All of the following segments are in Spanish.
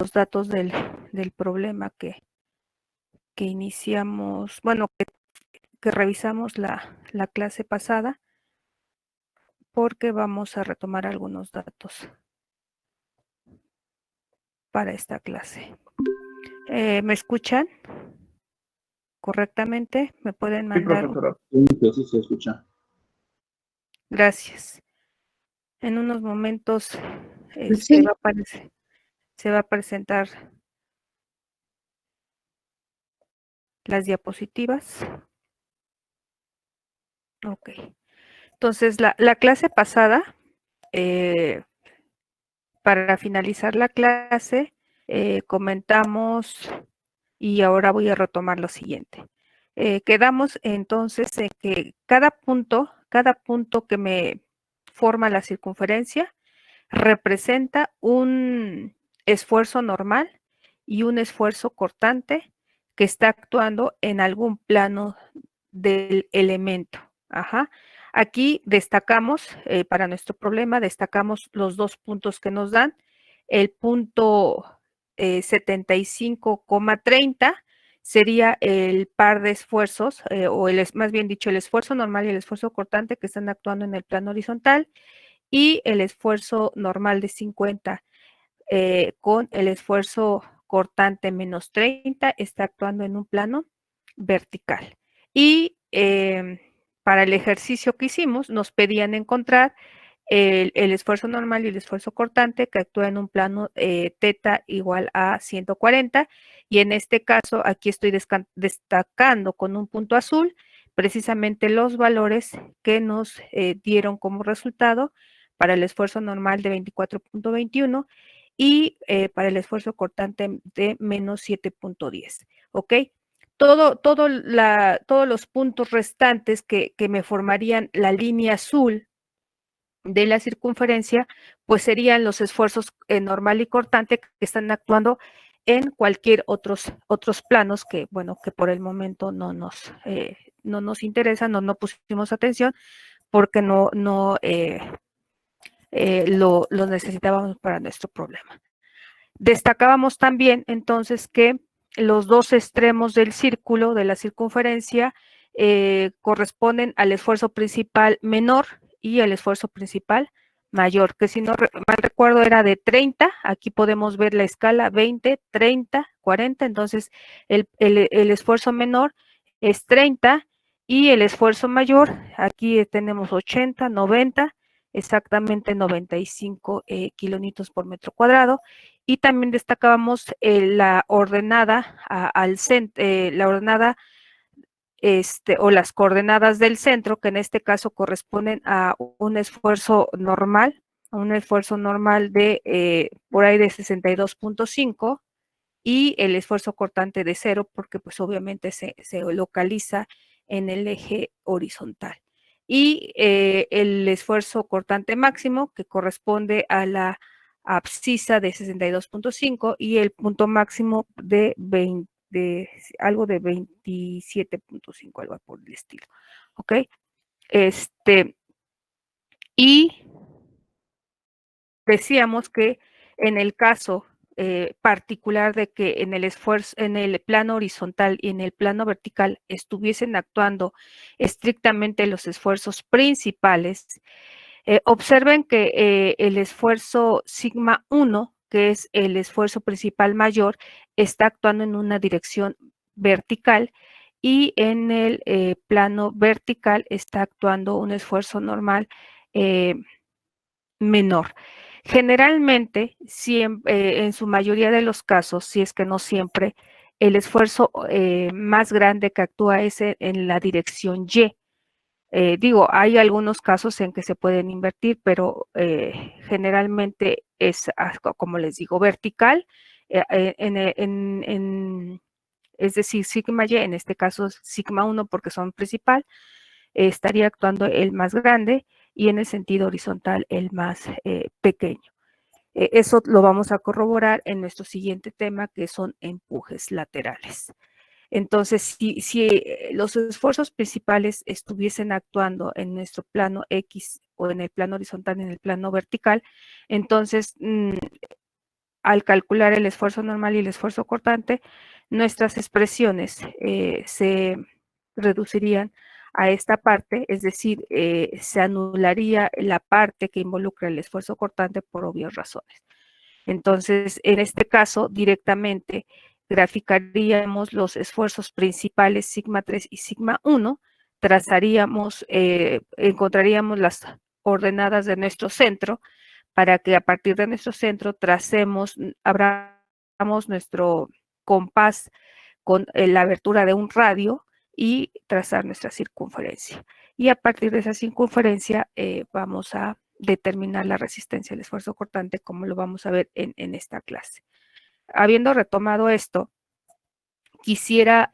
los datos del problema que iniciamos, bueno, que revisamos la clase pasada, porque vamos a retomar algunos datos para esta clase. ¿Me escuchan correctamente? ¿Me pueden mandar? Sí, profesora. Sí, se escucha. Gracias. En unos momentos Sí. se va a presentar las diapositivas. Ok. Entonces, la clase pasada, para finalizar la clase, comentamos, y ahora voy a retomar lo siguiente. Quedamos entonces en que cada punto que me forma la circunferencia representa un esfuerzo normal y un esfuerzo cortante que está actuando en algún plano del elemento. Ajá. Aquí destacamos, para nuestro problema, destacamos los dos puntos que nos dan. El punto 75,30 sería el par de esfuerzos, o más bien dicho, el esfuerzo normal y el esfuerzo cortante que están actuando en el plano horizontal, y el esfuerzo normal de 50 con el esfuerzo cortante menos 30 está actuando en un plano vertical. Y para el ejercicio que hicimos nos pedían encontrar el esfuerzo normal y el esfuerzo cortante que actúa en un plano teta igual a 140, y en este caso aquí estoy destacando con un punto azul precisamente los valores que nos dieron como resultado para el esfuerzo normal de 24.21 y para el esfuerzo cortante de menos 7.10, ¿ok? Todos los puntos restantes que me formarían la línea azul de la circunferencia, pues serían los esfuerzos normal y cortante que están actuando en cualquier otros planos que, bueno, que por el momento no nos interesan, no pusimos atención porque no lo necesitábamos para nuestro problema. Destacábamos también entonces que los dos extremos del círculo, de la circunferencia, corresponden al esfuerzo principal menor y al esfuerzo principal mayor, que si no mal recuerdo era de 30, aquí podemos ver la escala 20, 30, 40, entonces el esfuerzo menor es 30 y el esfuerzo mayor, aquí tenemos 80, 90, exactamente 95 kilonewtons por metro cuadrado, y también destacábamos la ordenada al centro, la ordenada o las coordenadas del centro, que en este caso corresponden a un esfuerzo normal de por ahí de 62.5 y el esfuerzo cortante de 0, porque pues obviamente se localiza en el eje horizontal. Y el esfuerzo cortante máximo, que corresponde a la abscisa de 62.5 y el punto máximo de algo de 27.5, algo por el estilo. ¿Ok? Y decíamos que en el caso particular de que en el plano horizontal y en el plano vertical estuviesen actuando estrictamente los esfuerzos principales, observen que el esfuerzo sigma 1, que es el esfuerzo principal mayor, está actuando en una dirección vertical, y en el plano vertical está actuando un esfuerzo normal menor. Generalmente, en su mayoría de los casos, si es que no siempre, el esfuerzo más grande que actúa es en la dirección Y. Digo, hay algunos casos en que se pueden invertir, pero generalmente es, como les digo, vertical, es decir, sigma Y, en este caso sigma 1 porque son principal, estaría actuando el más grande, y en el sentido horizontal el más pequeño. Eso lo vamos a corroborar en nuestro siguiente tema, que son empujes laterales. Entonces, si los esfuerzos principales estuviesen actuando en nuestro plano X o en el plano horizontal, en el plano vertical, entonces al calcular el esfuerzo normal y el esfuerzo cortante, nuestras expresiones se reducirían a esta parte, es decir, se anularía la parte que involucra el esfuerzo cortante por obvias razones. Entonces, en este caso, directamente graficaríamos los esfuerzos principales sigma 3 y sigma 1, trazaríamos, encontraríamos las coordenadas de nuestro centro para que a partir de nuestro centro tracemos, abramos nuestro compás con la abertura de un radio y trazar nuestra circunferencia. Y a partir de esa circunferencia vamos a determinar la resistencia al esfuerzo cortante, como lo vamos a ver en esta clase. Habiendo retomado esto, quisiera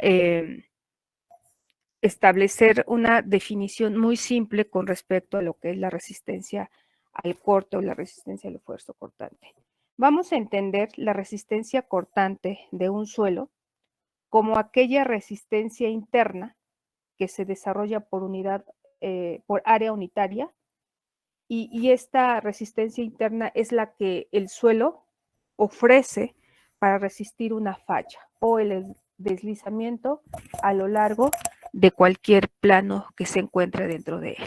establecer una definición muy simple con respecto a lo que es la resistencia al corte o la resistencia al esfuerzo cortante. Vamos a entender la resistencia cortante de un suelo como aquella resistencia interna que se desarrolla por unidad, por área unitaria, y esta resistencia interna es la que el suelo ofrece para resistir una falla o el deslizamiento a lo largo de cualquier plano que se encuentre dentro de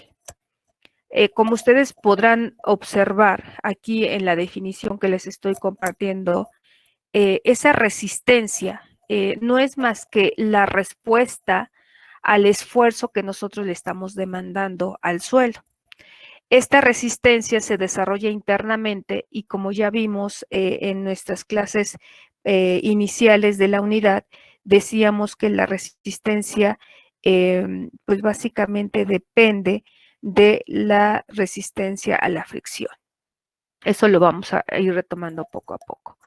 él. Como ustedes podrán observar aquí en la definición que les estoy compartiendo, esa resistencia no es más que la respuesta al esfuerzo que nosotros le estamos demandando al suelo. Esta resistencia se desarrolla internamente y como ya vimos en nuestras clases iniciales de la unidad, decíamos que la resistencia pues básicamente depende de la resistencia a la fricción. Eso lo vamos a ir retomando poco a poco.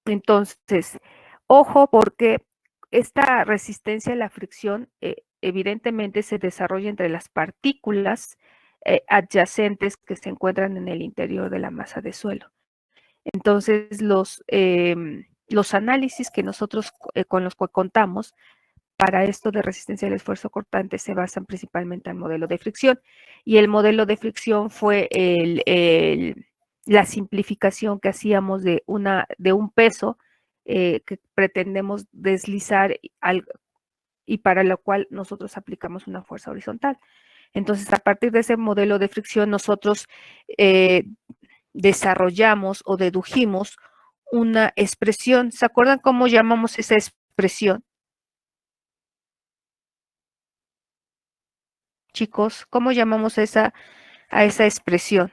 Entonces, ojo porque esta resistencia a la fricción evidentemente se desarrolla entre las partículas adyacentes que se encuentran en el interior de la masa de suelo. Entonces, los análisis que nosotros con los que contamos para esto de resistencia al esfuerzo cortante se basan principalmente en el modelo de fricción. Y el modelo de fricción fue la simplificación que hacíamos de un peso que pretendemos deslizar y para lo cual nosotros aplicamos una fuerza horizontal. Entonces, a partir de ese modelo de fricción, nosotros desarrollamos o dedujimos una expresión. ¿Se acuerdan cómo llamamos esa expresión? Chicos, ¿cómo llamamos a esa expresión?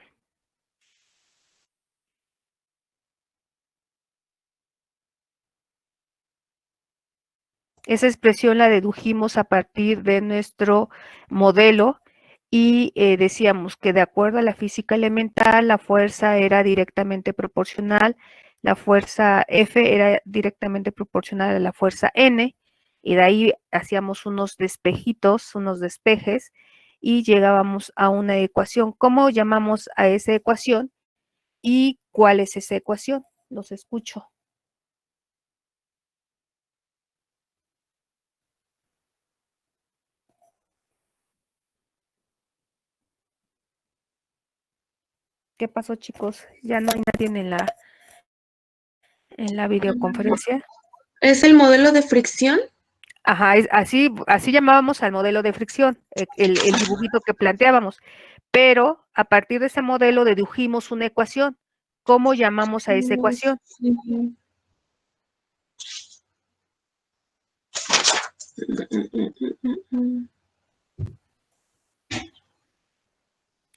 Esa expresión la dedujimos a partir de nuestro modelo y decíamos que de acuerdo a la física elemental, la fuerza era directamente proporcional, la fuerza F era directamente proporcional a la fuerza N, y de ahí hacíamos unos despejitos, unos despejes, y llegábamos a una ecuación. ¿Cómo llamamos a esa ecuación? ¿Y cuál es esa ecuación? Los escucho. ¿Qué pasó, chicos? ¿Ya no hay nadie en la videoconferencia? ¿Es el modelo de fricción? Ajá, así llamábamos al modelo de fricción, el dibujito que planteábamos. Pero a partir de ese modelo dedujimos una ecuación. ¿Cómo llamamos a esa ecuación? Sí.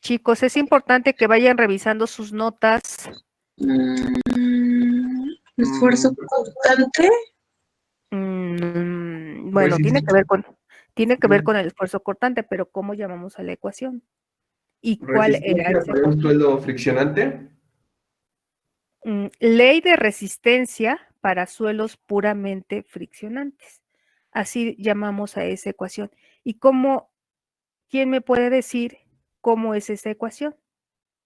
Chicos, es importante que vayan revisando sus notas. ¿Esfuerzo cortante? Bueno, tiene que ver con el esfuerzo cortante, pero ¿cómo llamamos a la ecuación? ¿Y cuál era esa ¿Resistencia para un ecuación? suelo friccionante? Ley de resistencia para suelos puramente friccionantes. Así llamamos a esa ecuación. ¿Y quién me puede decir cómo es esa ecuación?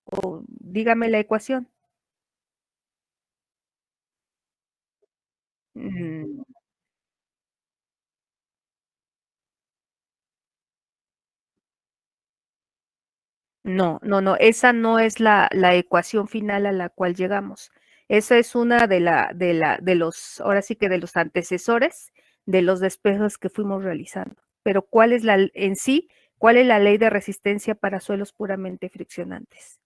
O dígame la ecuación. Mm, No, esa no es la ecuación final a la cual llegamos. Esa es una de los, ahora sí que de los antecesores de los despejos que fuimos realizando. Pero ¿cuál es en sí, cuál es la ley de resistencia para suelos puramente friccionantes?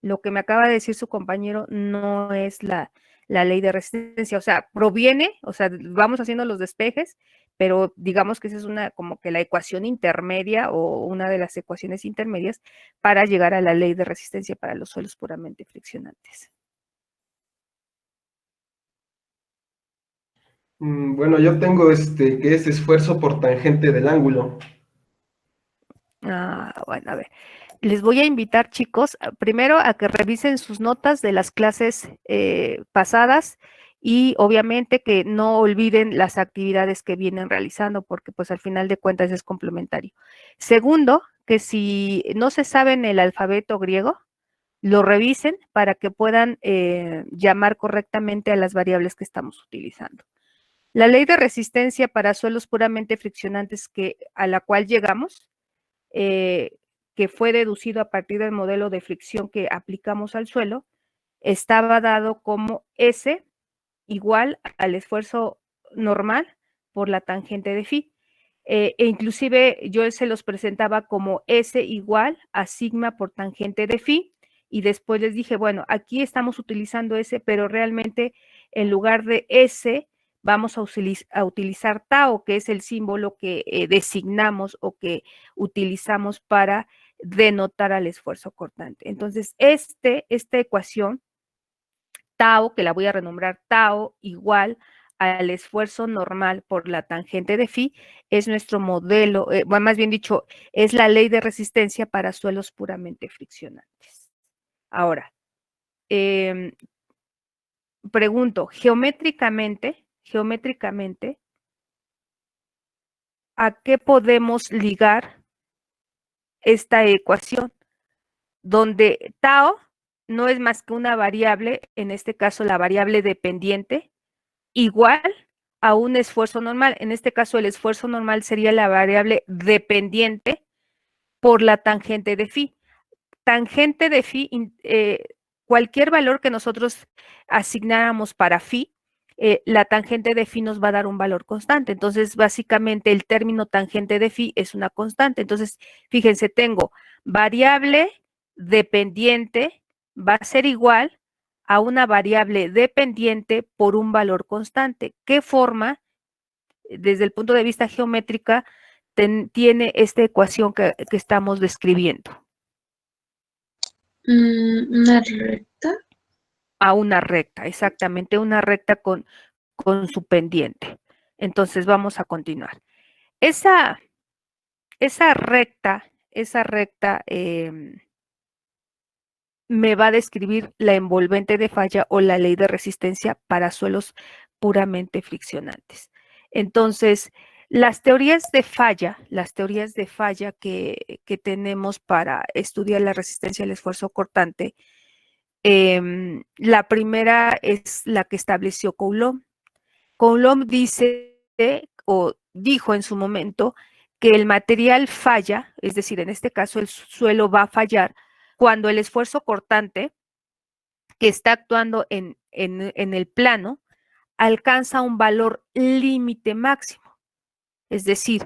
Lo que me acaba de decir su compañero no es la ley de resistencia, o sea, proviene, o sea, vamos haciendo los despejes, pero digamos que esa es una como que la ecuación intermedia o una de las ecuaciones intermedias para llegar a la ley de resistencia para los suelos puramente friccionantes. Bueno, yo tengo que es esfuerzo por tangente del ángulo. Bueno, a ver. Les voy a invitar, chicos, primero a que revisen sus notas de las clases pasadas y obviamente que no olviden las actividades que vienen realizando porque pues al final de cuentas es complementario. Segundo, que si no se saben el alfabeto griego, lo revisen para que puedan llamar correctamente a las variables que estamos utilizando. La ley de resistencia para suelos puramente friccionantes a la cual llegamos, que fue deducido a partir del modelo de fricción que aplicamos al suelo, estaba dado como S igual al esfuerzo normal por la tangente de phi. E inclusive yo se los presentaba como S igual a sigma por tangente de phi, y después les dije, bueno, aquí estamos utilizando S, pero realmente en lugar de S vamos a utilizar tau, que es el símbolo que designamos o que utilizamos para denotar al esfuerzo cortante. Entonces, esta ecuación tau, que la voy a renombrar tau igual al esfuerzo normal por la tangente de phi, es nuestro modelo, bueno, más bien dicho, es la ley de resistencia para suelos puramente friccionantes. Ahora, pregunto, geométricamente, ¿a qué podemos ligar esta ecuación? Donde tau no es más que una variable, en este caso la variable dependiente, igual a un esfuerzo normal. En este caso, el esfuerzo normal sería la variable dependiente por la tangente de phi. Tangente de phi, cualquier valor que nosotros asignáramos para phi, la tangente de phi nos va a dar un valor constante. Entonces, básicamente, el término tangente de phi es una constante. Entonces, fíjense, tengo variable dependiente va a ser igual a una variable dependiente por un valor constante. ¿Qué forma, desde el punto de vista geométrica, tiene esta ecuación que estamos describiendo? ¿Una recta? A una recta, exactamente, una recta con su pendiente. Entonces vamos a continuar. Esa recta me va a describir la envolvente de falla o la ley de resistencia para suelos puramente friccionantes. Entonces, las teorías de falla que tenemos para estudiar la resistencia al esfuerzo cortante, la primera es la que estableció Coulomb. Coulomb dice o dijo en su momento que el material falla, es decir, en este caso el suelo va a fallar cuando el esfuerzo cortante que está actuando en el plano alcanza un valor límite máximo. Es decir,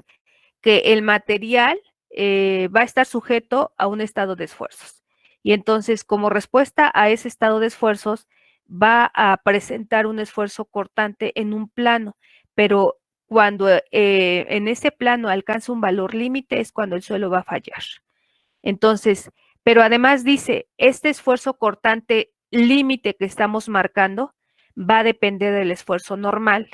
que el material va a estar sujeto a un estado de esfuerzos. Y entonces, como respuesta a ese estado de esfuerzos, va a presentar un esfuerzo cortante en un plano, pero cuando en ese plano alcanza un valor límite es cuando el suelo va a fallar. Entonces, pero además dice, este esfuerzo cortante límite que estamos marcando va a depender del esfuerzo normal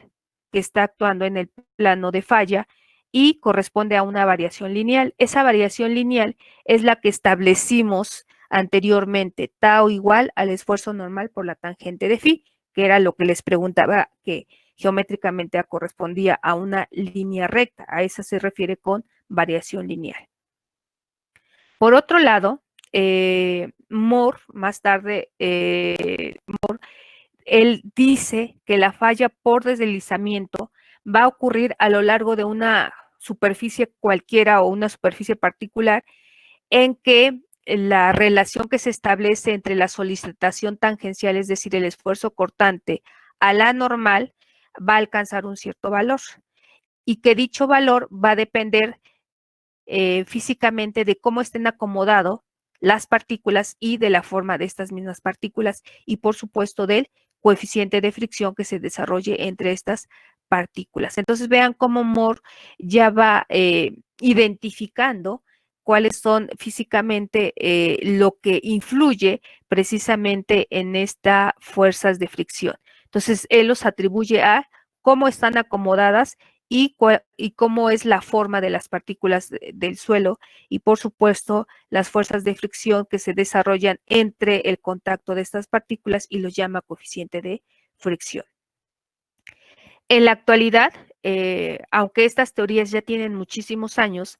que está actuando en el plano de falla y corresponde a una variación lineal. Esa variación lineal es la que establecimos anteriormente, tau igual al esfuerzo normal por la tangente de phi, que era lo que les preguntaba, que geométricamente correspondía a una línea recta. A esa se refiere con variación lineal. Por otro lado, Moore, más tarde, Moore, él dice que la falla por deslizamiento va a ocurrir a lo largo de una superficie cualquiera o una superficie particular en que la relación que se establece entre la solicitación tangencial, es decir, el esfuerzo cortante, a la normal, va a alcanzar un cierto valor y que dicho valor va a depender físicamente de cómo estén acomodadas las partículas y de la forma de estas mismas partículas y por supuesto del coeficiente de fricción que se desarrolle entre estas partículas. Entonces vean cómo Moore ya va identificando cuáles son físicamente lo que influye precisamente en estas fuerzas de fricción. Entonces él los atribuye a cómo están acomodadas y cómo es la forma de las partículas del suelo y por supuesto las fuerzas de fricción que se desarrollan entre el contacto de estas partículas y los llama coeficiente de fricción. En la actualidad, aunque estas teorías ya tienen muchísimos años,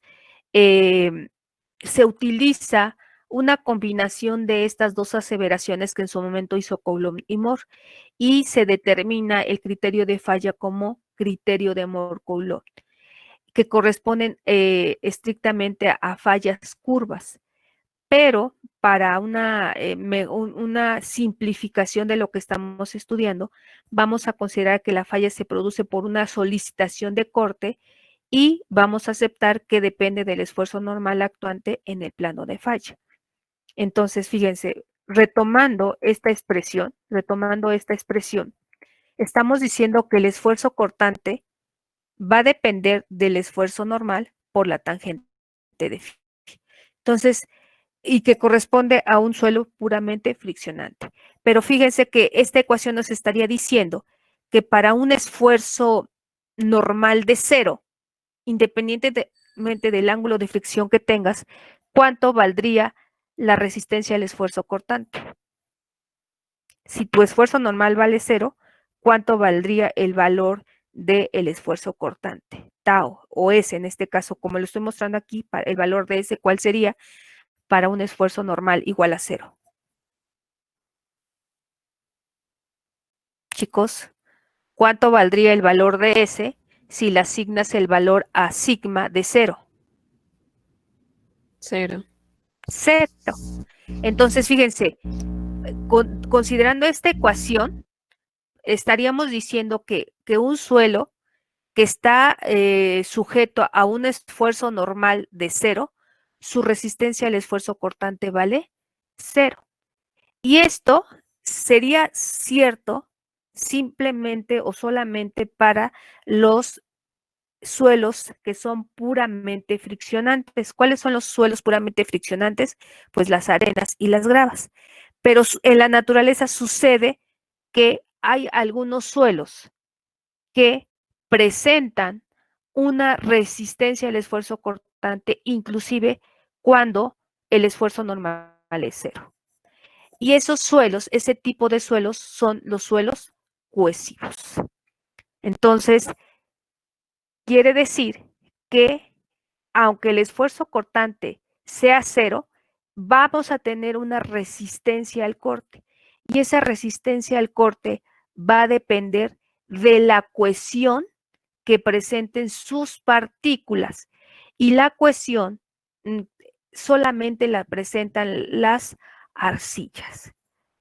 se utiliza una combinación de estas dos aseveraciones que en su momento hizo Coulomb y Moore y se determina el criterio de falla como criterio de Moore-Coulomb, que corresponden estrictamente a fallas curvas, pero para una simplificación de lo que estamos estudiando, vamos a considerar que la falla se produce por una solicitación de corte y vamos a aceptar que depende del esfuerzo normal actuante en el plano de falla. Entonces, fíjense, retomando esta expresión, estamos diciendo que el esfuerzo cortante va a depender del esfuerzo normal por la tangente de phi. Entonces, y que corresponde a un suelo puramente friccionante. Pero fíjense que esta ecuación nos estaría diciendo que para un esfuerzo normal de 0, independientemente del ángulo de fricción que tengas, ¿cuánto valdría la resistencia al esfuerzo cortante? Si tu esfuerzo normal vale 0, ¿cuánto valdría el valor del esfuerzo cortante? Tau o S, en este caso, como lo estoy mostrando aquí, para el valor de S, ¿cuál sería para un esfuerzo normal igual a 0? Chicos, ¿cuánto valdría el valor de S si le asignas el valor a sigma de 0? 0. 0. Entonces, fíjense, considerando esta ecuación, estaríamos diciendo que un suelo que está sujeto a un esfuerzo normal de 0, su resistencia al esfuerzo cortante vale 0. Y esto sería cierto simplemente o solamente para los suelos que son puramente friccionantes. ¿Cuáles son los suelos puramente friccionantes? Pues las arenas y las gravas. Pero en la naturaleza sucede que hay algunos suelos que presentan una resistencia al esfuerzo cortante, inclusive cuando el esfuerzo normal es 0. Y esos suelos, ese tipo de suelos son los suelos cohesivos. Entonces, quiere decir que aunque el esfuerzo cortante sea 0, vamos a tener una resistencia al corte. Y esa resistencia al corte va a depender de la cohesión que presenten sus partículas. Y la cohesión solamente la presentan las arcillas.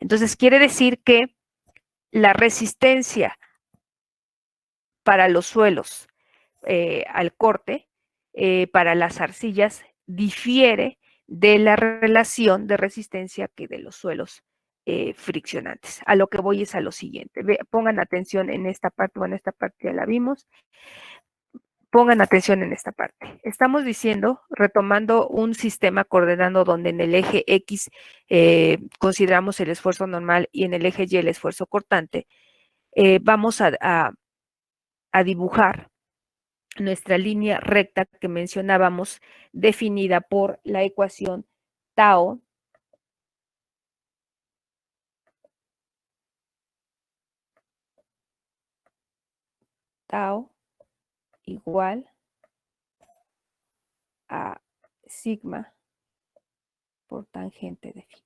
Entonces, quiere decir que la resistencia para los suelos al corte, para las arcillas, difiere de la relación de resistencia que de los suelos friccionantes. A lo que voy es a lo siguiente. Pongan atención en esta parte, bueno, esta parte ya la vimos. Pongan atención en esta parte. Estamos diciendo, retomando un sistema coordenado donde en el eje X consideramos el esfuerzo normal y en el eje Y el esfuerzo cortante, vamos a dibujar nuestra línea recta que mencionábamos, definida por la ecuación tau igual a sigma por tangente de phi.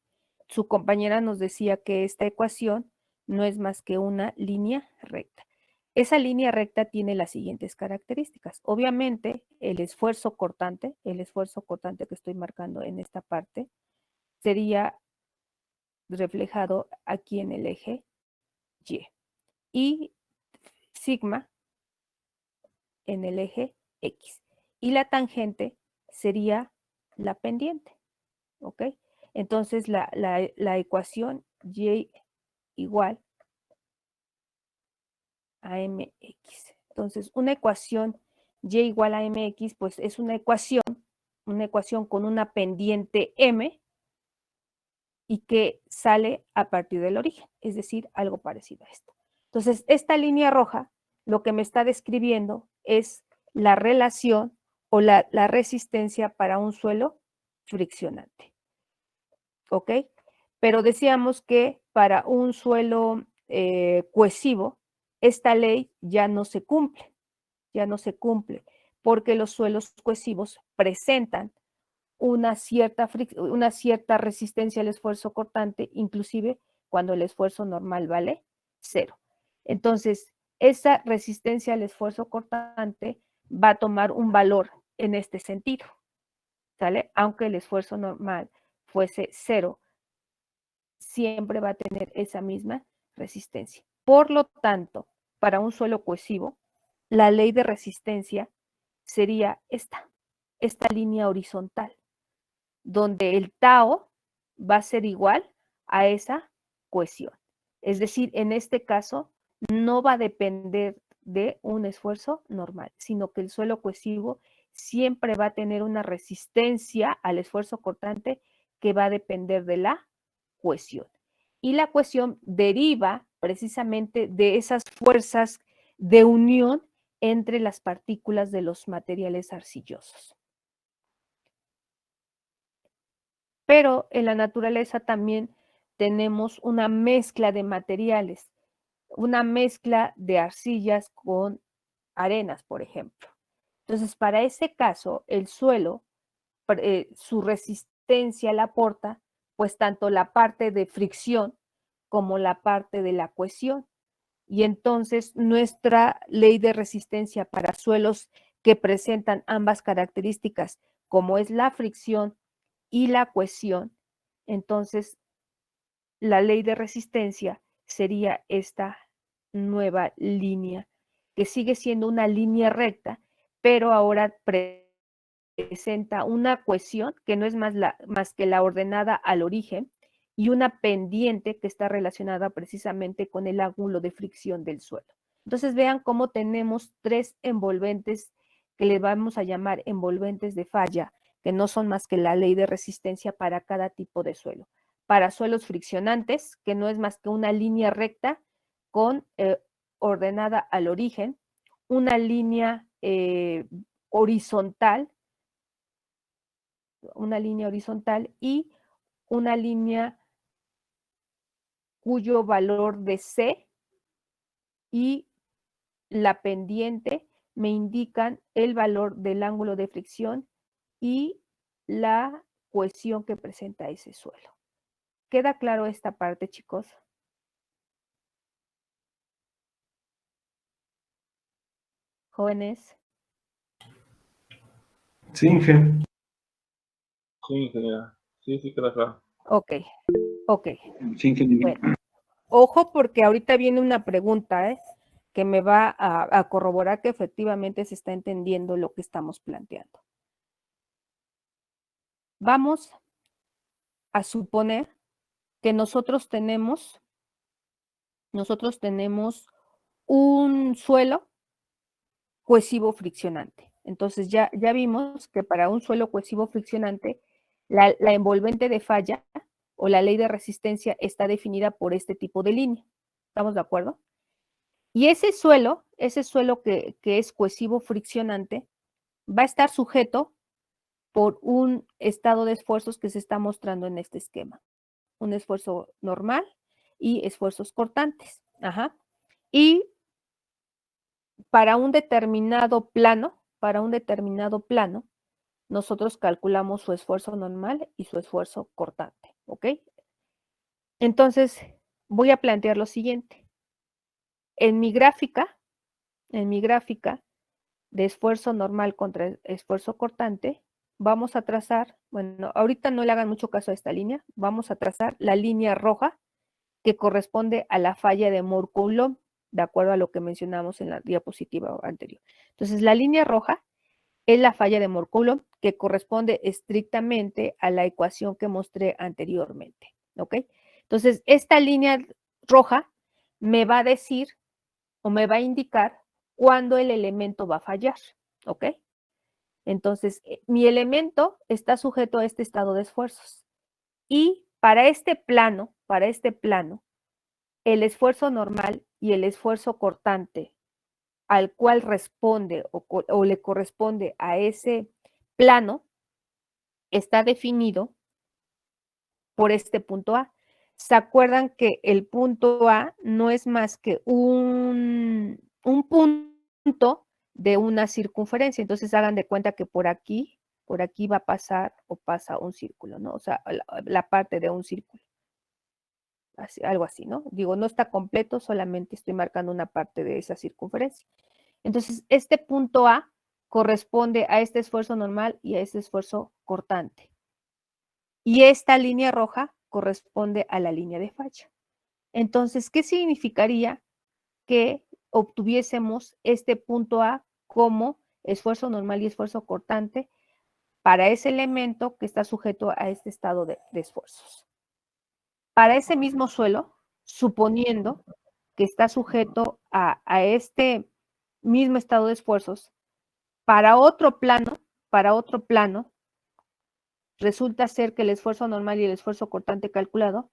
Su compañera nos decía que esta ecuación no es más que una línea recta. Esa línea recta tiene las siguientes características. Obviamente, el esfuerzo cortante que estoy marcando en esta parte, sería reflejado aquí en el eje Y. Y sigma en el eje X. Y la tangente sería la pendiente, ¿ok? Entonces la ecuación Y igual a mx. Entonces, una ecuación Y igual a mx, pues es una ecuación con una pendiente m y que sale a partir del origen, es decir, algo parecido a esto. Entonces, esta línea roja lo que me está describiendo es la relación o la resistencia para un suelo friccionante. ¿Ok? Pero decíamos que para un suelo cohesivo, esta ley ya no se cumple, porque los suelos cohesivos presentan una cierta resistencia al esfuerzo cortante, inclusive cuando el esfuerzo normal vale 0. Entonces, esa resistencia al esfuerzo cortante va a tomar un valor en este sentido, ¿sale? Aunque el esfuerzo normal fuese 0, siempre va a tener esa misma resistencia. Por lo tanto, para un suelo cohesivo, la ley de resistencia sería esta línea horizontal, donde el tau va a ser igual a esa cohesión. Es decir, en este caso, no va a depender de un esfuerzo normal, sino que el suelo cohesivo siempre va a tener una resistencia al esfuerzo cortante que va a depender de la cohesión. Y la cohesión deriva precisamente de esas fuerzas de unión entre las partículas de los materiales arcillosos. Pero en la naturaleza también tenemos una mezcla de materiales, una mezcla de arcillas con arenas, por ejemplo. Entonces, para ese caso, el suelo, su resistencia la aporta, pues tanto la parte de fricción como la parte de la cohesión. Y entonces nuestra ley de resistencia para suelos que presentan ambas características, como es la fricción y la cohesión, entonces la ley de resistencia sería esta nueva línea, que sigue siendo una línea recta, pero ahora presenta una cohesión que no es más que la ordenada al origen y una pendiente que está relacionada precisamente con el ángulo de fricción del suelo. Entonces vean cómo tenemos tres envolventes que le vamos a llamar envolventes de falla, que no son más que la ley de resistencia para cada tipo de suelo. Para suelos friccionantes, que no es más que una línea recta con ordenada al origen, una línea horizontal y una línea cuyo valor de C y la pendiente me indican el valor del ángulo de fricción y la cohesión que presenta ese suelo. ¿Queda claro esta parte, chicos? Jóvenes. Sí, Inge. Sí, ingeniera. Sí, queda claro. Ok. Sí, ingeniera. Bueno, ojo porque ahorita viene una pregunta, que me va a corroborar que efectivamente se está entendiendo lo que estamos planteando. Vamos a suponer que nosotros tenemos un suelo cohesivo friccionante. Entonces ya vimos que para un suelo cohesivo friccionante, la envolvente de falla o la ley de resistencia está definida por este tipo de línea. ¿Estamos de acuerdo? Y ese suelo que es cohesivo friccionante, va a estar sujeto por un estado de esfuerzos que se está mostrando en este esquema. Un esfuerzo normal y esfuerzos cortantes. Ajá. Y para un determinado plano, nosotros calculamos su esfuerzo normal y su esfuerzo cortante, ¿ok? Entonces, voy a plantear lo siguiente. En mi gráfica de esfuerzo normal contra esfuerzo cortante, vamos a trazar, bueno, ahorita no le hagan mucho caso a esta línea, vamos a trazar la línea roja que corresponde a la falla de Moore-Coulomb, de acuerdo a lo que mencionamos en la diapositiva anterior. Entonces, la línea roja es la falla de Moore-Coulomb, que corresponde estrictamente a la ecuación que mostré anteriormente, ¿ok? Entonces, esta línea roja me va a decir o me va a indicar cuándo el elemento va a fallar, ¿ok? Entonces, mi elemento está sujeto a este estado de esfuerzos. Y para este plano, el esfuerzo normal y el esfuerzo cortante al cual responde o le corresponde a ese plano está definido por este punto A. ¿Se acuerdan que el punto A no es más que un punto de una circunferencia? Entonces hagan de cuenta que por aquí va a pasar o pasa un círculo, ¿no? O sea, la parte de un círculo. Así, algo así, ¿no? Digo, no está completo, solamente estoy marcando una parte de esa circunferencia. Entonces, este punto A corresponde a este esfuerzo normal y a este esfuerzo cortante. Y esta línea roja corresponde a la línea de falla. Entonces, ¿qué significaría que obtuviésemos este punto A como esfuerzo normal y esfuerzo cortante para ese elemento que está sujeto a este estado de esfuerzos? Para ese mismo suelo, suponiendo que está sujeto a este mismo estado de esfuerzos, para otro plano, resulta ser que el esfuerzo normal y el esfuerzo cortante calculado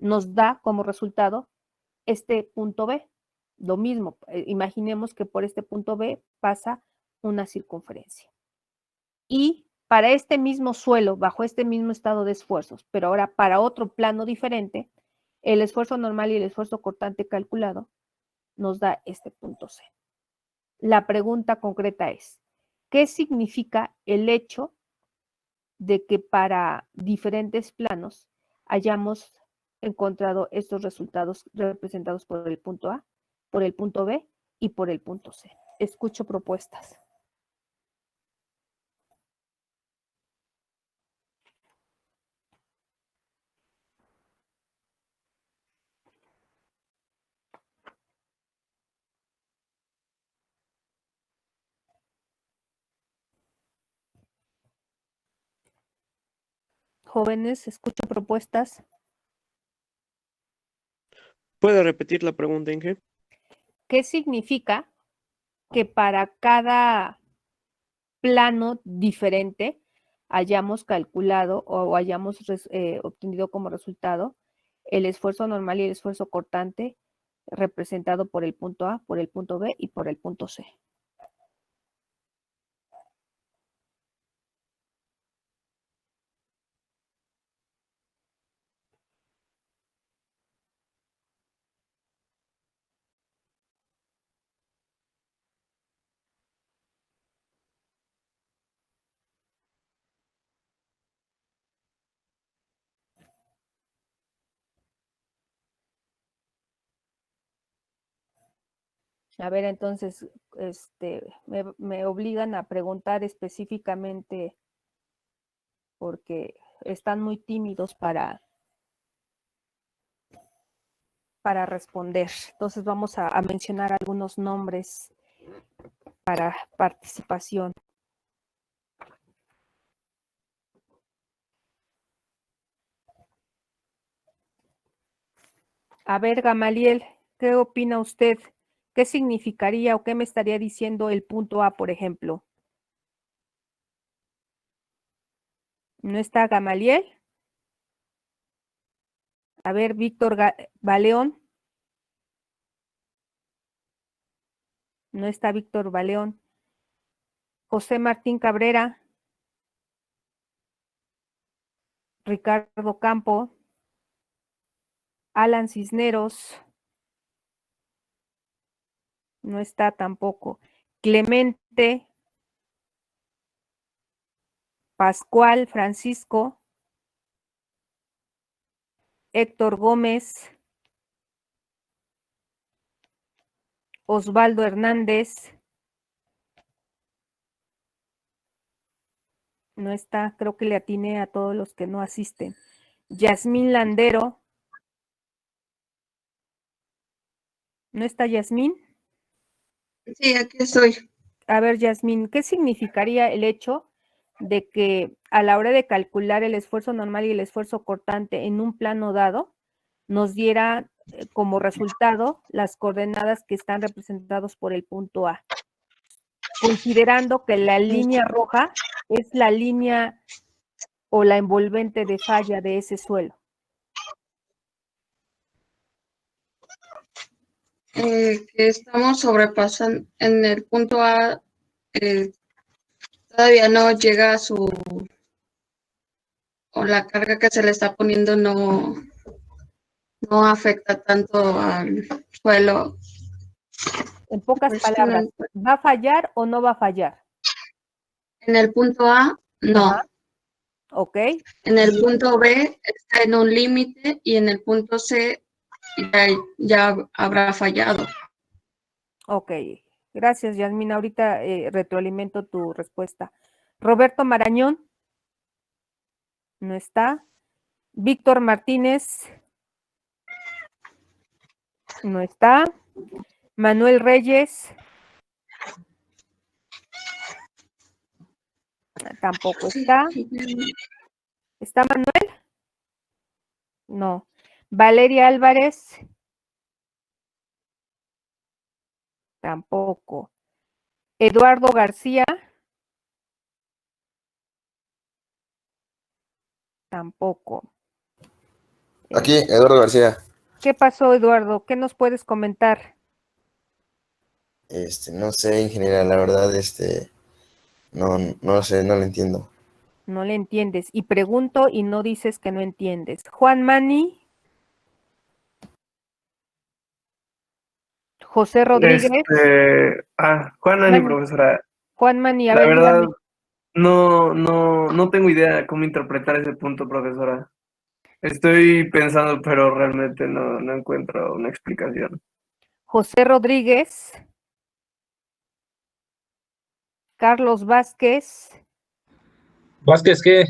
nos da como resultado este punto B. Lo mismo, imaginemos que por este punto B pasa una circunferencia. Y para este mismo suelo, bajo este mismo estado de esfuerzos, pero ahora para otro plano diferente, el esfuerzo normal y el esfuerzo cortante calculado nos da este punto C. La pregunta concreta es, ¿qué significa el hecho de que para diferentes planos hayamos encontrado estos resultados representados por el punto A, por el punto B y por el punto C? Escucho propuestas. Jóvenes, escucho propuestas. ¿Puede repetir la pregunta, Inge? ¿Qué significa que para cada plano diferente hayamos calculado o hayamos obtenido como resultado el esfuerzo normal y el esfuerzo cortante representado por el punto A, por el punto B y por el punto C? A ver, entonces, me obligan a preguntar específicamente porque están muy tímidos para responder. Entonces vamos a mencionar algunos nombres para participación. A ver, Gamaliel, ¿qué opina usted? ¿Qué significaría o qué me estaría diciendo el punto A, por ejemplo? ¿No está Gamaliel? A ver, Víctor Baleón. No está Víctor Baleón. José Martín Cabrera. Ricardo Campo. Alan Cisneros. No está tampoco. Clemente. Pascual Francisco. Héctor Gómez. Osvaldo Hernández. No está, creo que le atiné a todos los que no asisten. Yasmín Landero. ¿No está Yasmín? Sí, aquí estoy. A ver, Yasmín, ¿qué significaría el hecho de que a la hora de calcular el esfuerzo normal y el esfuerzo cortante en un plano dado, nos diera como resultado las coordenadas que están representadas por el punto A? Considerando que la línea roja es la línea o la envolvente de falla de ese suelo. Que estamos sobrepasando en el punto A, todavía no llega a su, o la carga que se le está poniendo no afecta tanto al suelo. En pocas Pues que palabras, ¿va a fallar o no va a fallar? en el punto A, no. Ajá. Ok, En el punto B está en un límite y en el punto C ya habrá fallado. ok. Gracias, Yasmina. Ahorita retroalimento tu respuesta. Roberto Marañón. No está. Víctor Martínez. No está. Manuel Reyes. Tampoco está. ¿Está Manuel? No. Valeria Álvarez. Tampoco. Eduardo García. Tampoco. Aquí, Eduardo García. ¿Qué pasó, Eduardo? ¿Qué nos puedes comentar? No sé, ingeniera, la verdad, no sé, no lo entiendo. No le entiendes. Y pregunto y no dices que no entiendes. Juan Mani. José Rodríguez. Juan Ani, Mani. profesora. Juan Mani, a La ver, verdad, dígame. no tengo idea cómo interpretar ese punto, profesora. Estoy pensando, pero realmente no encuentro una explicación. José Rodríguez. Carlos Vázquez. Vázquez, ¿qué?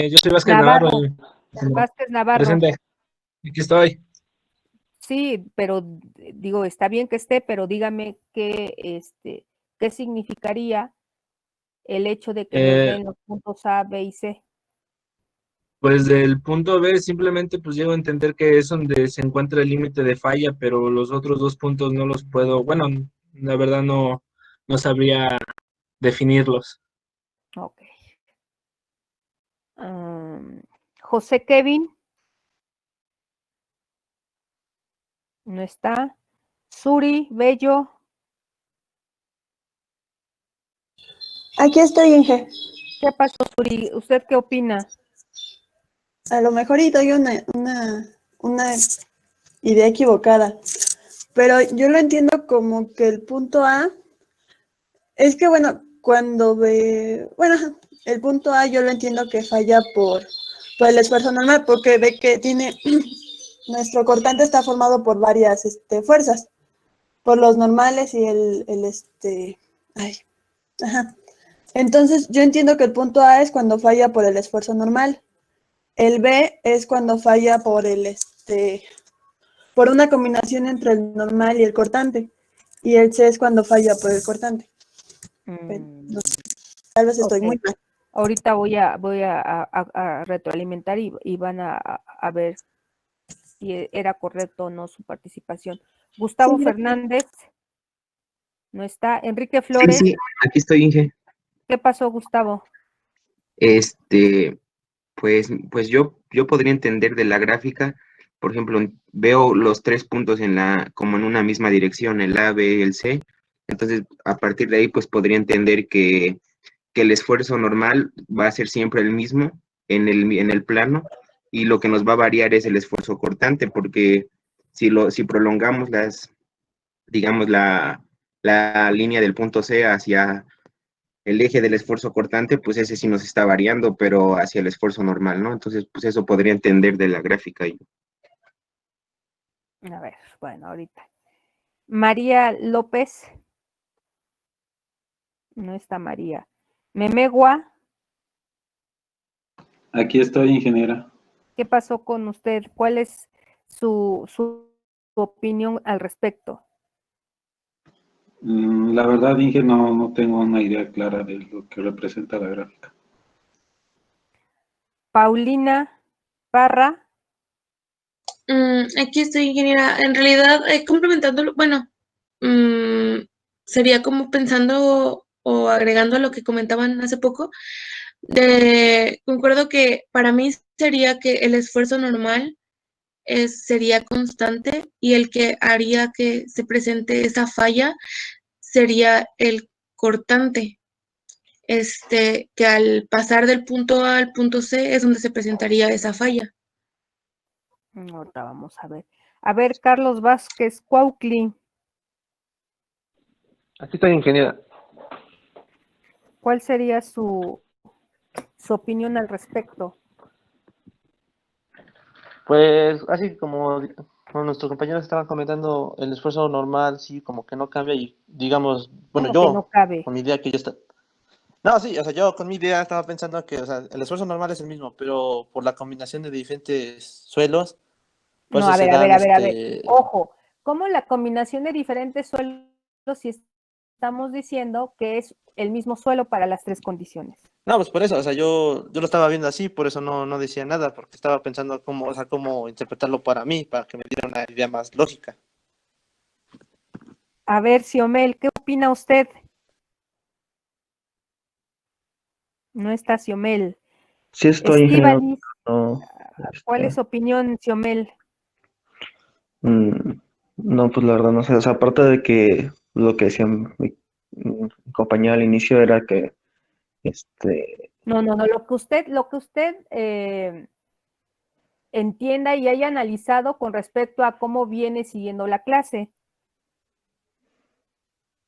Yo soy Vázquez Navarro, Navarro. Vázquez Navarro. presente. Aquí estoy. Sí, pero digo, está bien que esté, pero dígame qué significaría el hecho de que nos Eh, den los puntos A, B y C. pues del punto B simplemente pues llego a entender que es donde se encuentra el límite de falla, pero los otros dos puntos no los puedo, bueno, la verdad no sabría definirlos. Ok. José Kevin. No está. Suri, Bello. Aquí estoy, Inge. ¿Qué pasó, Suri? ¿Usted qué opina? A lo mejor y doy una idea equivocada, pero yo lo entiendo como que el punto A es que, bueno, el punto A yo lo entiendo que falla por el esfuerzo normal, porque ve que tiene, nuestro cortante está formado por varias fuerzas, por los normales y ajá. Entonces, yo entiendo que el punto A es cuando falla por el esfuerzo normal. El B es cuando falla por una combinación entre el normal y el cortante. Y el C es cuando falla por el cortante. No sé, tal vez estoy Ok. muy mal. Ahorita voy a retroalimentar y van a ver si era correcto o no su participación. Gustavo Sí, Fernández, no está. Enrique Sí, Flores, sí, aquí estoy, Inge. ¿qué pasó, Gustavo? Este, pues yo podría entender de la gráfica, por ejemplo, veo los tres puntos como en una misma dirección, el A, B, el C. Entonces, a partir de ahí, pues podría entender que el esfuerzo normal va a ser siempre el mismo en el plano, y lo que nos va a variar es el esfuerzo cortante, porque si prolongamos digamos, la línea del punto C hacia el eje del esfuerzo cortante, pues ese sí nos está variando, pero hacia el esfuerzo normal, ¿no? Entonces, pues eso podría entender de la gráfica. A ver, bueno, ahorita. María López, no está María. Memegua, Aquí estoy, ingeniera. ¿Qué pasó con usted? ¿Cuál es su opinión al respecto? La verdad, Inge, no tengo una idea clara de lo que representa la gráfica. Paulina Parra. Aquí estoy, ingeniera. En realidad, complementándolo, bueno, sería como pensando o agregando a lo que comentaban hace poco. Concuerdo que para mí sería que el esfuerzo normal sería constante y el que haría que se presente esa falla sería el cortante. Que al pasar del punto A al punto C es donde se presentaría esa falla. Ahorita vamos a ver. A ver, Carlos Vázquez Cuauhtli, Aquí está, ingeniera. ¿cuál sería su opinión al respecto? Pues así como nuestros compañeros estaban comentando, el esfuerzo normal sí como que no cambia y digamos, bueno, ¿Cómo que no yo cabe? con mi idea que ya está. No, sí, o sea, yo con mi idea estaba pensando que, o sea, el esfuerzo normal es el mismo, pero por la combinación de diferentes suelos, por No, eso a se ver, a ver, dan a ver, a ver. Ojo, ¿cómo la combinación de diferentes suelos si estamos diciendo que es el mismo suelo para las tres condiciones? No, pues por eso, o sea, yo lo estaba viendo así, por eso no decía nada, porque estaba pensando cómo, o sea, cómo interpretarlo para mí, para que me diera una idea más lógica. A ver, Xiomel, ¿qué opina usted? No está Xiomel. Sí estoy, ingeniero. Estíbaliz, No, ¿cuál es su opinión, Xiomel? no, pues la verdad no sé. O sea, aparte de que lo que decía mi compañero al inicio era que, No, lo que usted entienda y haya analizado con respecto a cómo viene siguiendo la clase.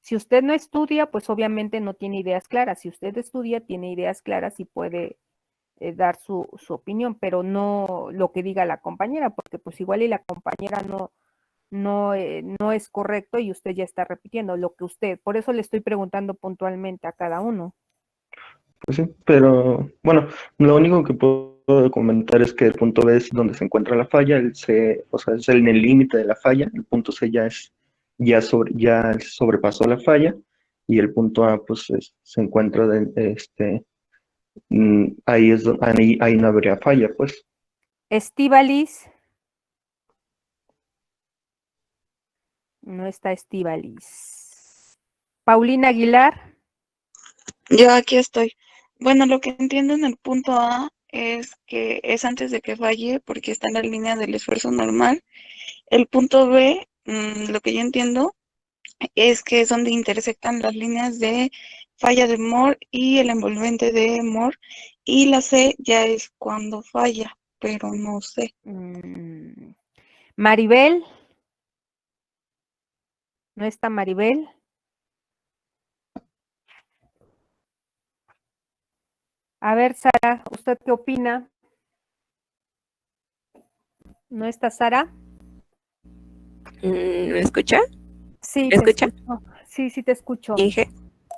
Si usted no estudia, pues obviamente no tiene ideas claras. Si usted estudia, tiene ideas claras y puede dar su opinión, pero no lo que diga la compañera, porque pues igual y la compañera no es correcto y usted ya está repitiendo lo que usted, por eso le estoy preguntando puntualmente a cada uno. pues sí, pero bueno, lo único que puedo comentar es que el punto B es donde se encuentra la falla, el C, o sea, es en el límite de la falla, el punto C ya sobrepasó la falla, y el punto A pues se encuentra ahí es ahí no habría falla, pues. Estíbaliz. No está Estíbaliz. Paulina Aguilar. Yo aquí estoy. Bueno, lo que entiendo en el punto A es que es antes de que falle porque está en la línea del esfuerzo normal. El punto B, lo que yo entiendo es que es donde intersectan las líneas de falla de Moore y el envolvente de Moore. Y la C ya es cuando falla, pero no sé. Maribel. ¿No está Maribel? A ver, Sara, ¿usted qué opina? ¿No está Sara? ¿Me escucha? Sí, ¿Me te escucha? escucho. Sí, te escucho. Inge.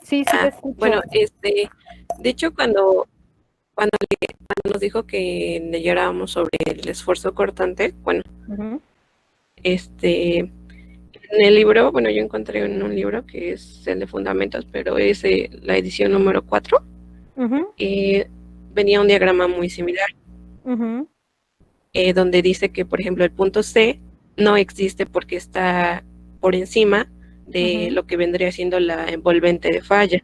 Sí, te escucho. Bueno, de hecho, cuando nos dijo que leyéramos sobre el esfuerzo cortante, bueno, en el libro, bueno, yo encontré en un libro que es el de Fundamentos, pero es la edición número 4, venía un diagrama muy similar, donde dice que, por ejemplo, el punto C no existe porque está por encima de lo que vendría siendo la envolvente de falla.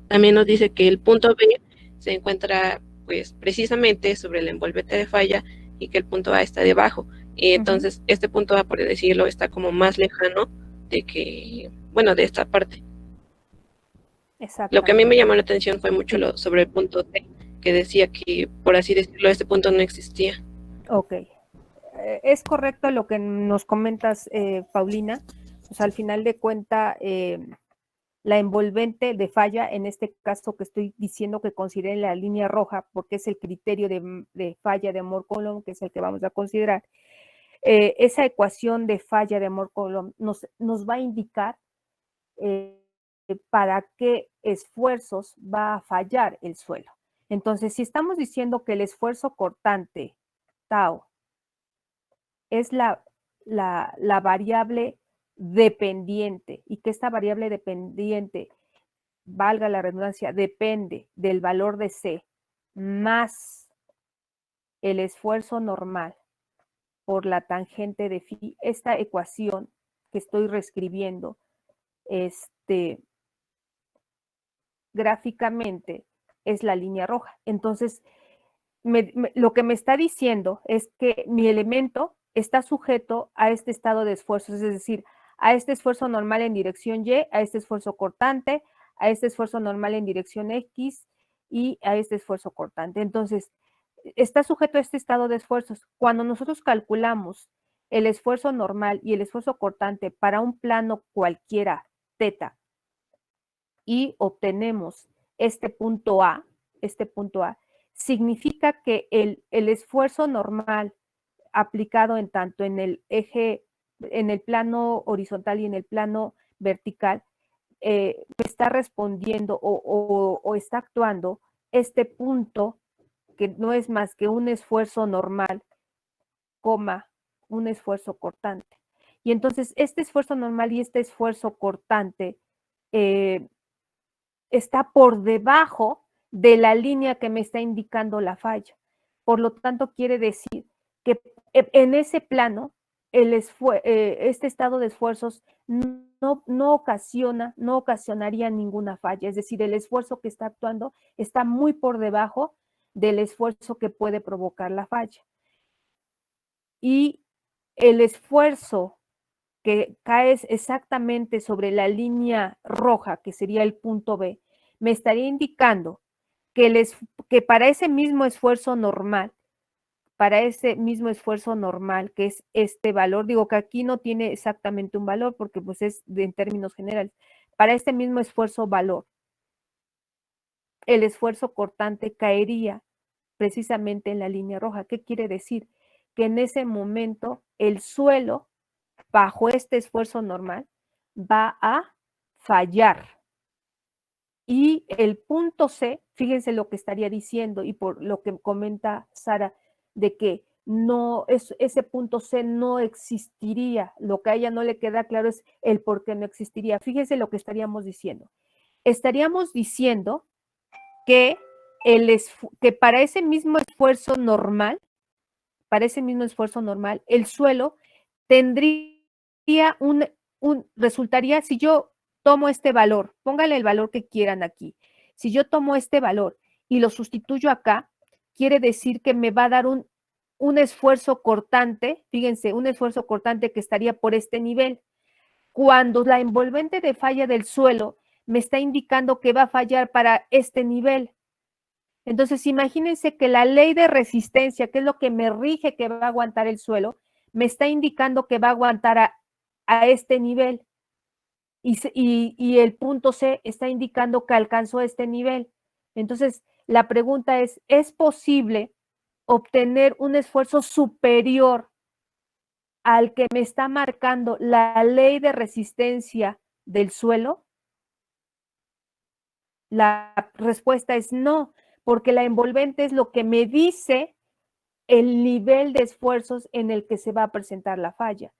También nos dice que el punto B se encuentra pues precisamente sobre el envolvente de falla y que el punto A está debajo. Entonces, este punto A, por decirlo, está como más lejano de esta parte. Lo que a mí me llamó la atención fue mucho sobre el punto C, que decía que, por así decirlo, este punto no existía. Ok. Es correcto lo que nos comentas, Paulina. O sea, al final de cuenta, la envolvente de falla, en este caso que estoy diciendo que consideren la línea roja, porque es el criterio de falla de Moore-Coulomb, que es el que vamos a considerar, esa ecuación de falla de Moore-Coulomb nos va a indicar para qué esfuerzos va a fallar el suelo. Entonces, si estamos diciendo que el esfuerzo cortante, tau, es la variable dependiente y que esta variable dependiente, valga la redundancia, depende del valor de C más el esfuerzo normal por la tangente de phi, esta ecuación que estoy reescribiendo, gráficamente es la línea roja. Entonces, lo que me está diciendo es que mi elemento está sujeto a este estado de esfuerzos, es decir, a este esfuerzo normal en dirección Y, a este esfuerzo cortante, a este esfuerzo normal en dirección X y a este esfuerzo cortante. Entonces, está sujeto a este estado de esfuerzos. Cuando nosotros calculamos el esfuerzo normal y el esfuerzo cortante para un plano cualquiera, teta, y obtenemos este punto A, significa que el esfuerzo normal aplicado en tanto en el eje, en el plano horizontal y en el plano vertical, está respondiendo o está actuando este punto que no es más que un esfuerzo normal, coma, un esfuerzo cortante. Y entonces este esfuerzo normal y este esfuerzo cortante está por debajo de la línea que me está indicando la falla. Por lo tanto, quiere decir que en ese plano, este estado de esfuerzos no ocasionaría ninguna falla. Es decir, el esfuerzo que está actuando está muy por debajo del esfuerzo que puede provocar la falla. Y el esfuerzo que cae exactamente sobre la línea roja, que sería el punto B, me estaría indicando que para ese mismo esfuerzo normal, que es este valor, digo que aquí no tiene exactamente un valor porque pues es en términos generales, para este mismo esfuerzo valor, el esfuerzo cortante caería precisamente en la línea roja. ¿Qué quiere decir? Que en ese momento el suelo, bajo este esfuerzo normal, va a fallar. Y el punto C, fíjense lo que estaría diciendo y por lo que comenta Sara, de que ese punto C no existiría. Lo que a ella no le queda claro es el por qué no existiría. Fíjense lo que estaríamos diciendo. Estaríamos diciendo que para ese mismo esfuerzo normal, el suelo tendría resultaría, si yo tomo este valor, póngale el valor que quieran aquí, si yo tomo este valor y lo sustituyo acá, quiere decir que me va a dar un esfuerzo cortante, fíjense, un esfuerzo cortante que estaría por este nivel. Cuando la envolvente de falla del suelo me está indicando que va a fallar para este nivel. Entonces, imagínense que la ley de resistencia, que es lo que me rige que va a aguantar el suelo, me está indicando que va a aguantar a este nivel. Y el punto C está indicando que alcanzó este nivel. Entonces, la pregunta ¿es posible obtener un esfuerzo superior al que me está marcando la ley de resistencia del suelo? La respuesta es no, porque la envolvente es lo que me dice el nivel de esfuerzos en el que se va a presentar la falla.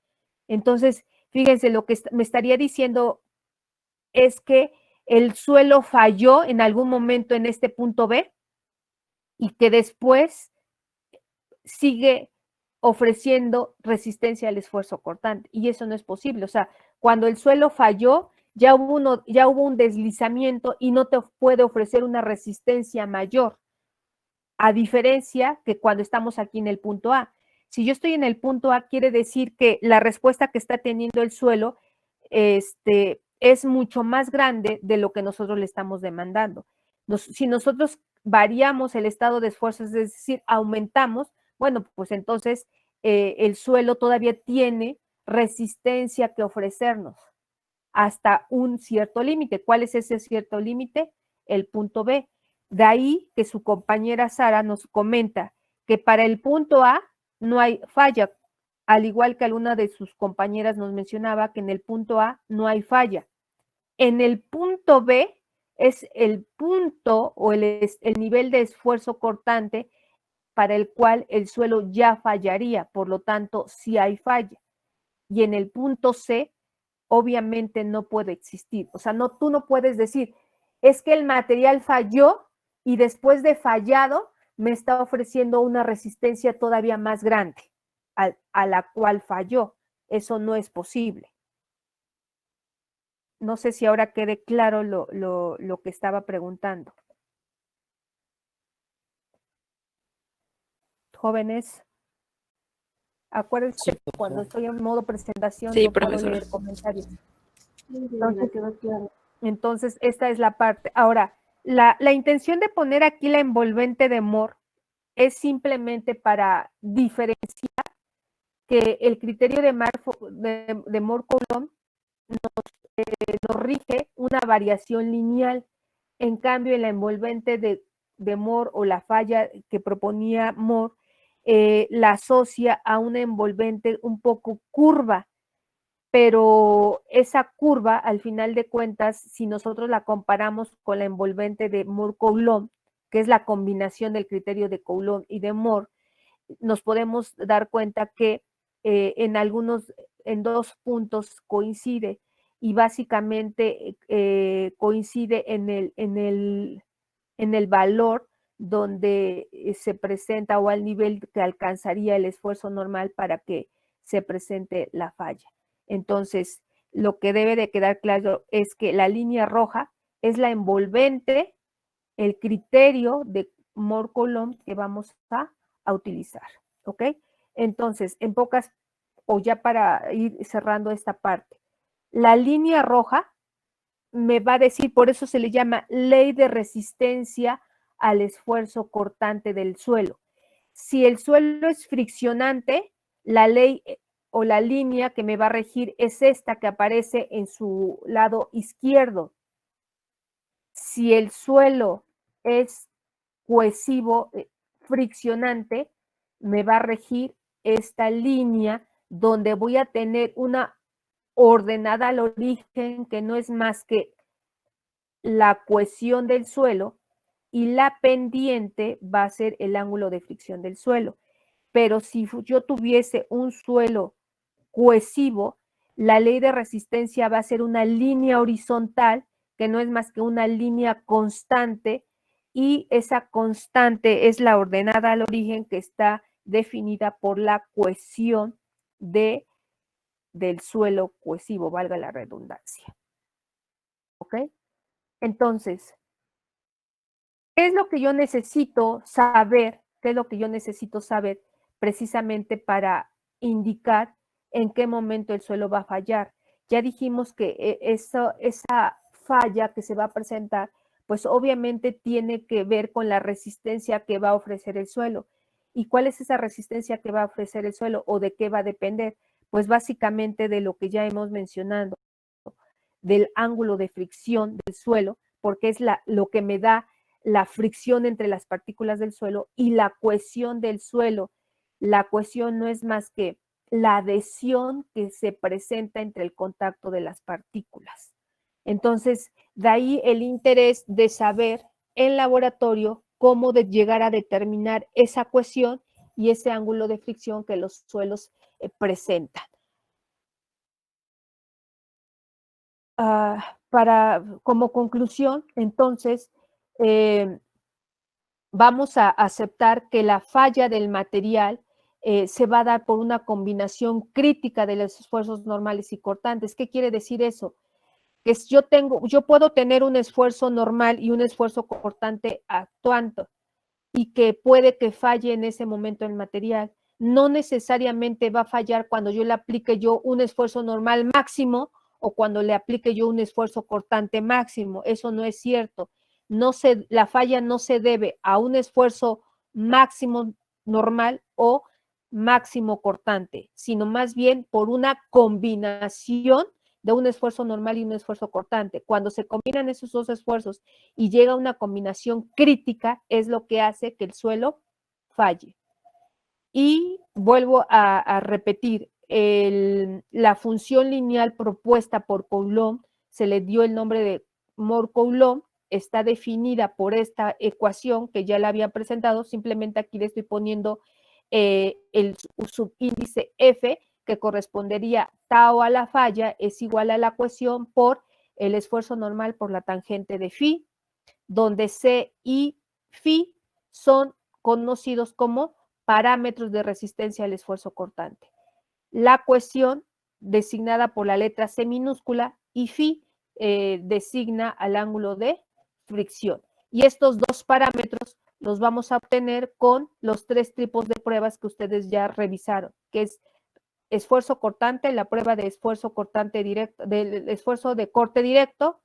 Entonces, fíjense, lo que me estaría diciendo es que el suelo falló en algún momento en este punto B y que después sigue ofreciendo resistencia al esfuerzo cortante. Y eso no es posible. O sea, cuando el suelo falló, ya hubo un deslizamiento y no te puede ofrecer una resistencia mayor, a diferencia que cuando estamos aquí en el punto A. Si yo estoy en el punto A, quiere decir que la respuesta que está teniendo el suelo es mucho más grande de lo que nosotros le estamos demandando. Si nosotros variamos el estado de esfuerzo, es decir, aumentamos, bueno, pues entonces el suelo todavía tiene resistencia que ofrecernos hasta un cierto límite. ¿Cuál es ese cierto límite? El punto B. De ahí que su compañera Sara nos comenta que para el punto A no hay falla, al igual que alguna de sus compañeras nos mencionaba que en el punto A no hay falla. En el punto B es el punto o el nivel de esfuerzo cortante para el cual el suelo ya fallaría, por lo tanto, sí hay falla. Y en el punto C, obviamente no puede existir. O sea, tú no puedes decir, es que el material falló y después de fallado me está ofreciendo una resistencia todavía más grande a la cual falló. Eso no es posible. No sé si ahora quede claro lo que estaba preguntando. Jóvenes, acuérdense que cuando estoy en modo presentación Sí, no puedo profesora. leer comentarios. Entonces, esta es la parte. Ahora, la intención de poner aquí la envolvente de Moore es simplemente para diferenciar que el criterio de Moore-Coulomb nos rige una variación lineal. En cambio, en la envolvente de Moore o la falla que proponía Moore, la asocia a una envolvente un poco curva, pero esa curva, al final de cuentas, si nosotros la comparamos con la envolvente de Moore-Coulomb, que es la combinación del criterio de Coulomb y de Moore, nos podemos dar cuenta que en 2 puntos coincide y básicamente coincide en el valor donde se presenta o al nivel que alcanzaría el esfuerzo normal para que se presente la falla. Entonces, lo que debe de quedar claro es que la línea roja es la envolvente, el criterio de Moore-Coulomb que vamos a utilizar, ¿ok? Entonces, en pocas, o ya para ir cerrando esta parte, la línea roja me va a decir, por eso se le llama ley de resistencia al esfuerzo cortante del suelo. Si el suelo es friccionante, la ley o la línea que me va a regir es esta que aparece en su lado izquierdo. Si el suelo es cohesivo, friccionante, me va a regir esta línea donde voy a tener una ordenada al origen que no es más que la cohesión del suelo y la pendiente va a ser el ángulo de fricción del suelo. Pero si yo tuviese un suelo cohesivo, la ley de resistencia va a ser una línea horizontal que no es más que una línea constante y esa constante es la ordenada al origen que está definida por la cohesión del suelo cohesivo, valga la redundancia. ¿Ok? Entonces, ¿qué es lo que yo necesito saber? ¿Qué es lo que yo necesito saber precisamente para indicar en qué momento el suelo va a fallar? Ya dijimos que esa falla que se va a presentar, pues obviamente tiene que ver con la resistencia que va a ofrecer el suelo. ¿Y cuál es esa resistencia que va a ofrecer el suelo o de qué va a depender? Pues básicamente de lo que ya hemos mencionado, del ángulo de fricción del suelo, porque es lo que me da la fricción entre las partículas del suelo y la cohesión del suelo. La cohesión no es más que la adhesión que se presenta entre el contacto de las partículas. Entonces, de ahí el interés de saber en laboratorio cómo llegar a determinar esa cohesión y ese ángulo de fricción que los suelos presentan. Como conclusión, entonces, vamos a aceptar que la falla del material se va a dar por una combinación crítica de los esfuerzos normales y cortantes. ¿Qué quiere decir eso? Que yo puedo tener un esfuerzo normal y un esfuerzo cortante actuando y que puede que falle en ese momento el material. No necesariamente va a fallar cuando yo le aplique un esfuerzo normal máximo o cuando le aplique yo un esfuerzo cortante máximo. Eso no es cierto. La falla no se debe a un esfuerzo máximo normal o máximo cortante, sino más bien por una combinación de un esfuerzo normal y un esfuerzo cortante. Cuando se combinan esos dos esfuerzos y llega a una combinación crítica, es lo que hace que el suelo falle. Y vuelvo a repetir, la función lineal propuesta por Coulomb se le dio el nombre de Moore-Coulomb está definida por esta ecuación que ya la había presentado, simplemente aquí le estoy poniendo el subíndice F, que correspondería tau a la falla, es igual a la ecuación por el esfuerzo normal por la tangente de phi, donde C y phi son conocidos como parámetros de resistencia al esfuerzo cortante. La cuestión designada por la letra C minúscula y phi designa al ángulo de fricción. Y estos dos parámetros los vamos a obtener con los 3 tipos de pruebas que ustedes ya revisaron, que es esfuerzo cortante, la prueba de esfuerzo cortante directo, del esfuerzo de corte directo,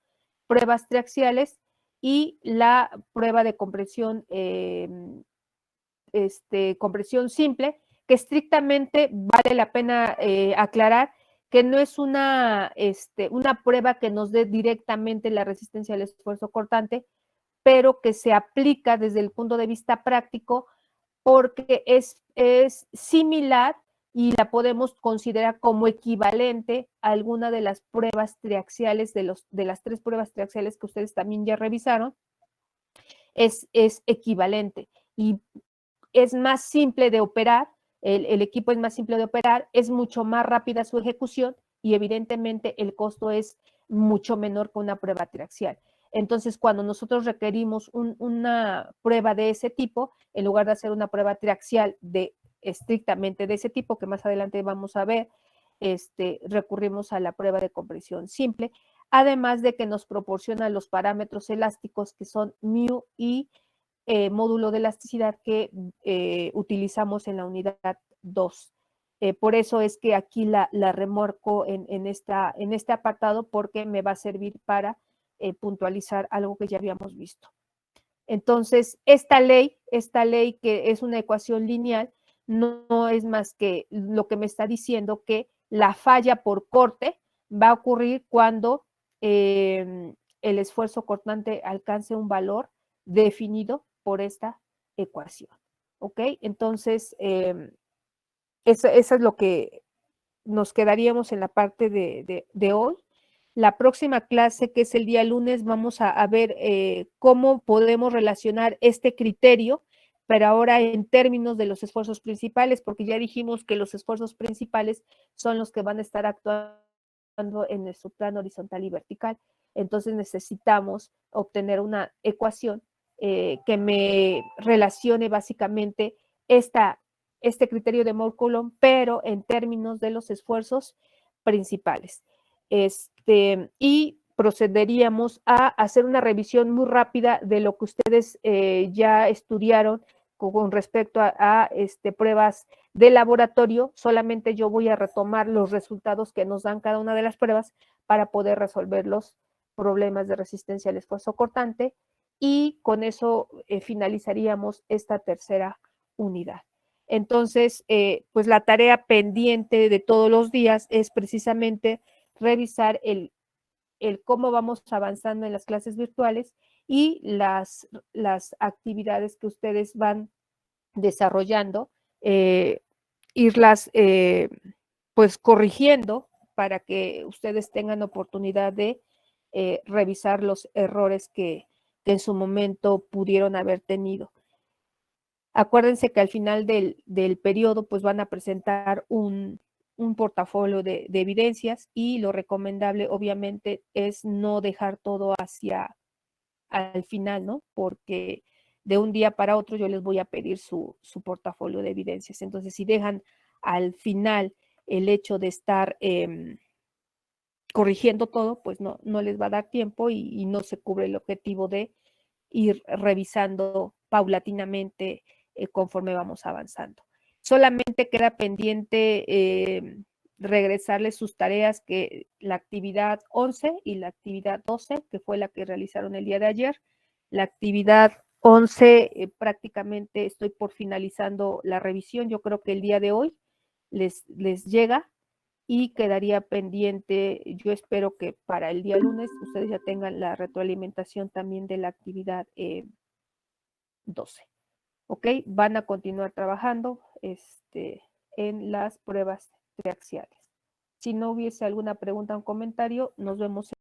pruebas triaxiales y la prueba de compresión, compresión simple, que estrictamente vale la pena aclarar que no es una prueba que nos dé directamente la resistencia al esfuerzo cortante, pero que se aplica desde el punto de vista práctico porque es similar y la podemos considerar como equivalente a alguna de las pruebas triaxiales, de las 3 pruebas triaxiales que ustedes también ya revisaron, es equivalente y es más simple de operar, el equipo es más simple de operar, es mucho más rápida su ejecución y evidentemente el costo es mucho menor que una prueba triaxial. Entonces, cuando nosotros requerimos una prueba de ese tipo, en lugar de hacer una prueba triaxial estrictamente de ese tipo, que más adelante vamos a ver, recurrimos a la prueba de compresión simple, además de que nos proporciona los parámetros elásticos que son mu y módulo de elasticidad que utilizamos en la unidad 2. Por eso es que aquí la remarco en este apartado porque me va a servir para puntualizar algo que ya habíamos visto. Entonces, esta ley que es una ecuación lineal, no es más que lo que me está diciendo que la falla por corte va a ocurrir cuando el esfuerzo cortante alcance un valor definido por esta ecuación. ¿Ok? Entonces, eso es lo que nos quedaríamos en la parte de hoy. La próxima clase, que es el día lunes, vamos a ver cómo podemos relacionar este criterio, pero ahora en términos de los esfuerzos principales, porque ya dijimos que los esfuerzos principales son los que van a estar actuando en nuestro plano horizontal y vertical. Entonces necesitamos obtener una ecuación que me relacione básicamente este criterio de Moore-Coulomb, pero en términos de los esfuerzos principales. Y procederíamos a hacer una revisión muy rápida de lo que ustedes ya estudiaron con respecto a pruebas de laboratorio. Solamente yo voy a retomar los resultados que nos dan cada una de las pruebas para poder resolver los problemas de resistencia al esfuerzo cortante y con eso finalizaríamos esta tercera unidad. Entonces, pues la tarea pendiente de todos los días es precisamente revisar el cómo vamos avanzando en las clases virtuales y las actividades que ustedes van desarrollando, irlas pues corrigiendo para que ustedes tengan oportunidad de revisar los errores que en su momento pudieron haber tenido. Acuérdense que al final del periodo pues van a presentar un portafolio de evidencias y lo recomendable obviamente es no dejar todo hacia al final, ¿no? Porque de un día para otro yo les voy a pedir su portafolio de evidencias. Entonces, si dejan al final el hecho de estar corrigiendo todo, pues no les va a dar tiempo y no se cubre el objetivo de ir revisando paulatinamente conforme vamos avanzando. Solamente queda pendiente regresarles sus tareas, que la actividad 11 y la actividad 12, que fue la que realizaron el día de ayer. La actividad 11 prácticamente estoy por finalizando la revisión. Yo creo que el día de hoy les llega y quedaría pendiente, yo espero que para el día lunes ustedes ya tengan la retroalimentación también de la actividad 12. ¿Ok? Van a continuar trabajando en las pruebas triaxiales. Si no hubiese alguna pregunta o comentario, nos vemos.